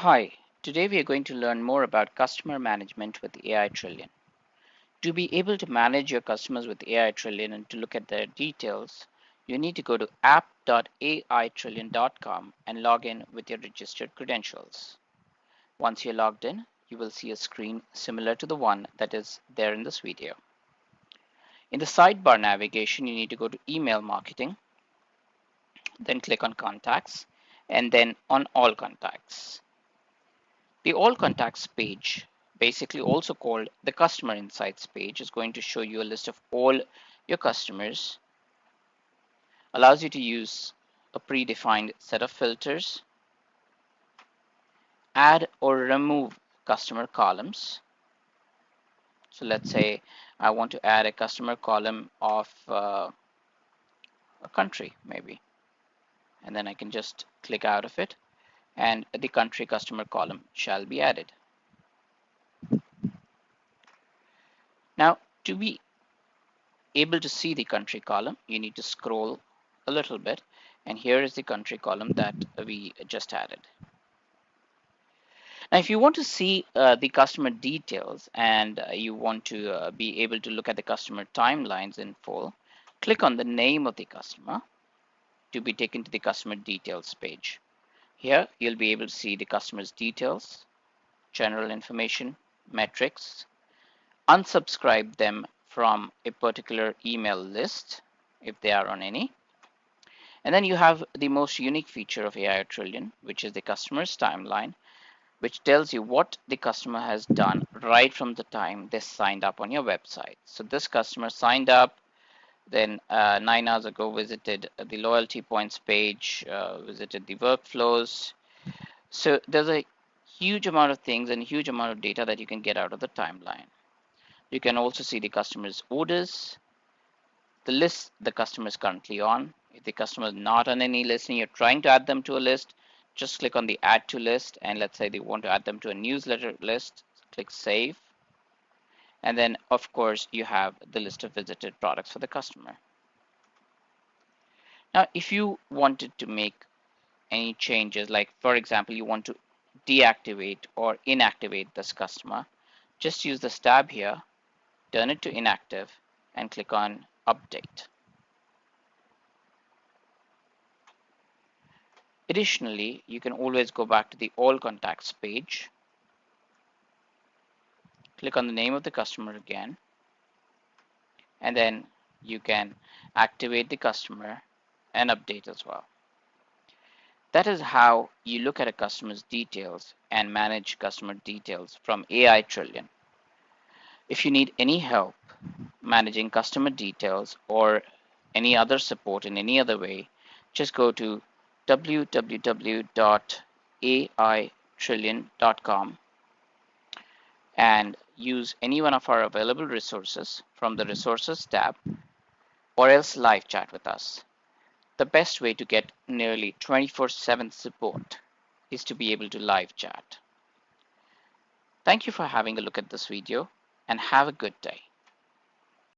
Hi, today we are going to learn more about customer management with AiTrillion. To be able to manage your customers with AiTrillion and to look at their details, you need to go to app.aitrillion.com and log in with your registered credentials. Once you're logged in, you will see a screen similar to the one that is there in this video. In the sidebar navigation, you need to go to email marketing, then click on contacts, and then on all contacts. The All Contacts page, basically also called the Customer Insights page, is going to show you a list of all your customers, allows you to use a predefined set of filters, add or remove customer columns. So let's say I want to add a customer column of a country maybe, and then I can just click out of it and the country customer column shall be added. Now, to be able to see the country column, you need to scroll a little bit, and here is the country column that we just added. Now, if you want to see the customer details and you want to be able to look at the customer timelines in full, click on the name of the customer to be taken to the customer details page. Here, you'll be able to see the customer's details, general information, metrics, unsubscribe them from a particular email list if they are on any. And then you have the most unique feature of AiTrillion, which is the customer's timeline, which tells you what the customer has done right from the time they signed up on your website. So this customer signed up, then 9 hours ago visited the loyalty points page, visited the workflows. So there's a huge amount of things and a huge amount of data that you can get out of the timeline. You can also see the customer's orders, the list the customer is currently on. If the customer is not on any list and you're trying to add them to a list, just click on the add to list, and let's say they want to add them to a newsletter list, click save. And then of course you have the list of visited products for the customer. Now, if you wanted to make any changes, like for example, you want to deactivate or inactivate this customer, just use this tab here, turn it to inactive, and click on update. Additionally, you can always go back to the all contacts page, click on the name of the customer again, and then you can activate the customer and update as well. That is how you look at a customer's details and manage customer details from AiTrillion. If you need any help managing customer details or any other support in any other way, just go to www.AiTrillion.com and use any one of our available resources from the resources tab, or else live chat with us. The best way to get nearly 24/7 support is to be able to live chat. Thank you for having a look at this video and have a good day.